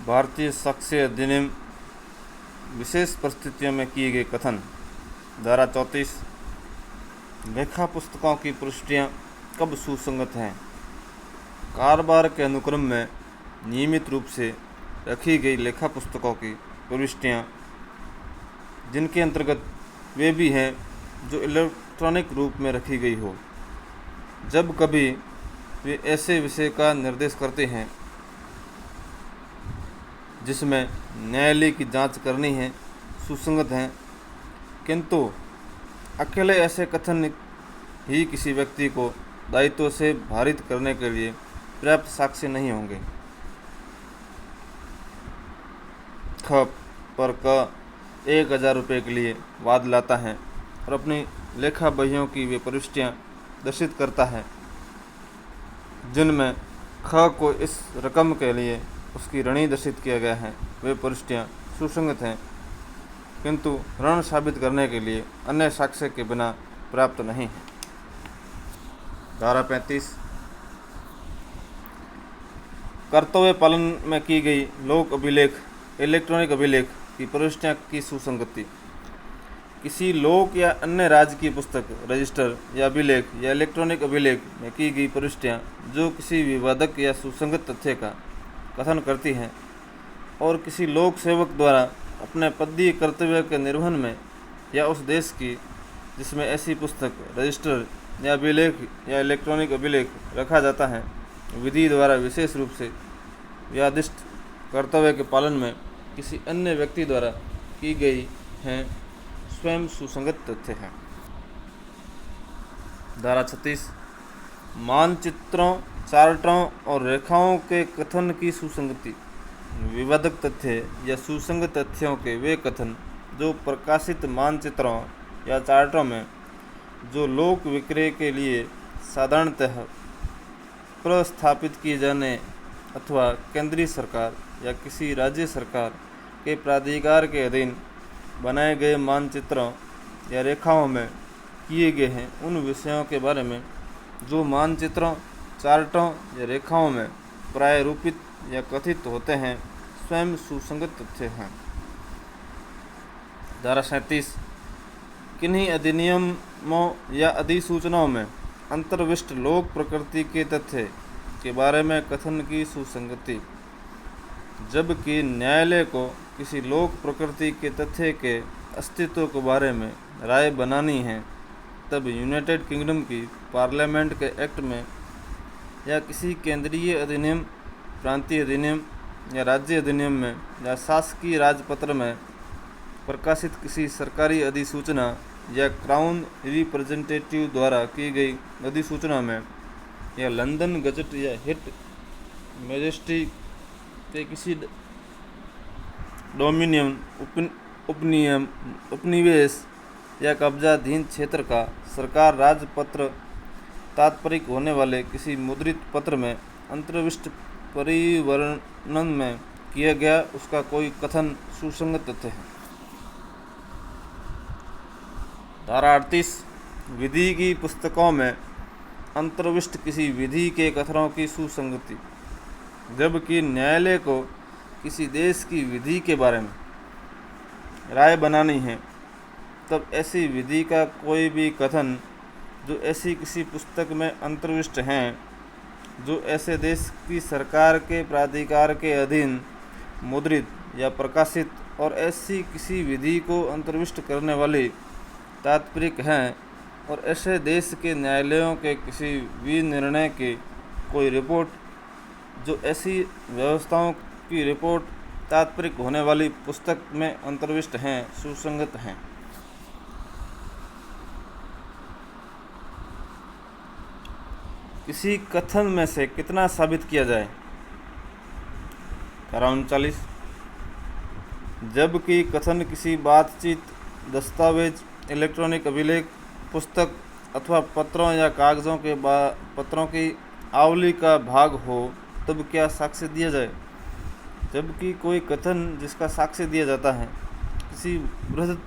भारतीय साक्ष्य अधिनियम विशेष परिस्थितियों में किए गए कथन। धारा 34। लेखा पुस्तकों की प्रविष्टियाँ कब सुसंगत हैं? कारोबार के अनुक्रम में नियमित रूप से रखी गई लेखा पुस्तकों की प्रविष्टियाँ, जिनके अंतर्गत वे भी हैं जो इलेक्ट्रॉनिक रूप में रखी गई हो, जब कभी वे ऐसे विषय का निर्देश करते हैं जिसमें न्यायालय की जांच करनी है, सुसंगत हैं, किंतु अकेले ऐसे कथन ही किसी व्यक्ति को दायित्व से भारित करने के लिए पर्याप्त साक्ष्य नहीं होंगे। ख पर क 1000 रुपये के लिए वाद लाता है और अपनी लेखा बहियों की वे प्रविष्टियाँ दर्शित करता है जिनमें ख को इस रकम के लिए उसकी ऋणी दर्शित किया गया है, वे प्रविष्टियाँ सुसंगत हैं, किंतु ऋण साबित करने के लिए अन्य साक्ष्य के बिना प्राप्त नहीं है। धारा 35। कर्तव्य पालन में की गई लोक अभिलेख, इलेक्ट्रॉनिक अभिलेख की प्रविष्टियाँ की सुसंगति। किसी लोक या अन्य राज्य की पुस्तक, रजिस्टर या अभिलेख या इलेक्ट्रॉनिक अभिलेख में की गई प्रविष्टियाँ जो किसी विवादक या सुसंगत तथ्य का कथन करती हैं और किसी लोक सेवक द्वारा अपने पदीय कर्तव्य के निर्वहन में या उस देश की जिसमें ऐसी पुस्तक, रजिस्टर या अभिलेख या इलेक्ट्रॉनिक अभिलेख रखा जाता है, विधि द्वारा विशेष रूप से व्यादिष्ट कर्तव्य के पालन में किसी अन्य व्यक्ति द्वारा की गई हैं, स्वयं सुसंगत तथ्य हैं। धारा 36। मानचित्रों, चार्टों और रेखाओं के कथन की सुसंगति। विवादक तथ्य या सुसंगत तथ्यों के वे कथन जो प्रकाशित मानचित्रों या चार्टों में, जो लोक विक्रय के लिए साधारणतः प्रस्थापित किए जाने अथवा केंद्रीय सरकार या किसी राज्य सरकार के प्राधिकार के अधीन बनाए गए मानचित्रों या रेखाओं में किए गए हैं, उन विषयों के बारे में जो मानचित्रों, चार्टों या रेखाओं में प्रायरूपित या कथित होते हैं, स्वयं सुसंगत तथ्य हैं। धारा 37। किन्हीं अधिनियमों या अधिसूचनाओं में अंतर्विष्ट लोक प्रकृति के तथ्य के बारे में कथन की सुसंगति। जबकि न्यायालय को किसी लोक प्रकृति के तथ्य के अस्तित्व के बारे में राय बनानी है, तब यूनाइटेड किंगडम की पार्लियामेंट के एक्ट में या किसी केंद्रीय अधिनियम, प्रांतीय अधिनियम या राज्य अधिनियम में या शासकीय राजपत्र में प्रकाशित किसी सरकारी अधिसूचना या क्राउन रिप्रेजेंटेटिव द्वारा की गई अधिसूचना में या लंदन गजट या हिट मैजेस्टी के किसी डोमिनियन, उपनियम, उपनिवेश या कब्जाधीन क्षेत्र का सरकार राजपत्र तात्पर्य होने वाले किसी मुद्रित पत्र में अंतर्विष्ट परिवर्णन में किया गया उसका कोई कथन सुसंगत तथ्य है। धारा 38। विधि की पुस्तकों में अंतर्विष्ट किसी विधि के कथनों की सुसंगति। जबकि न्यायालय को किसी देश की विधि के बारे में राय बनानी है, तब ऐसी विधि का कोई भी कथन जो ऐसी किसी पुस्तक में अंतर्विष्ट हैं, जो ऐसे देश की सरकार के प्राधिकार के अधीन मुद्रित या प्रकाशित और ऐसी किसी विधि को अंतर्विष्ट करने वाली तात्पर्यिक हैं और ऐसे देश के न्यायालयों के किसी भी निर्णय की कोई रिपोर्ट जो ऐसी व्यवस्थाओं की रिपोर्ट तात्पर्यिक होने वाली पुस्तक में अंतर्विष्ट हैं, सुसंगत हैं। किसी कथन में से कितना साबित किया जाए? धारा 39। जबकि कथन किसी बातचीत, दस्तावेज, इलेक्ट्रॉनिक अभिलेख, पुस्तक अथवा पत्रों या कागज़ों के पत्रों की आवली का भाग हो, तब क्या साक्ष्य दिया जाए? जबकि कोई कथन जिसका साक्ष्य दिया जाता है किसी बृहद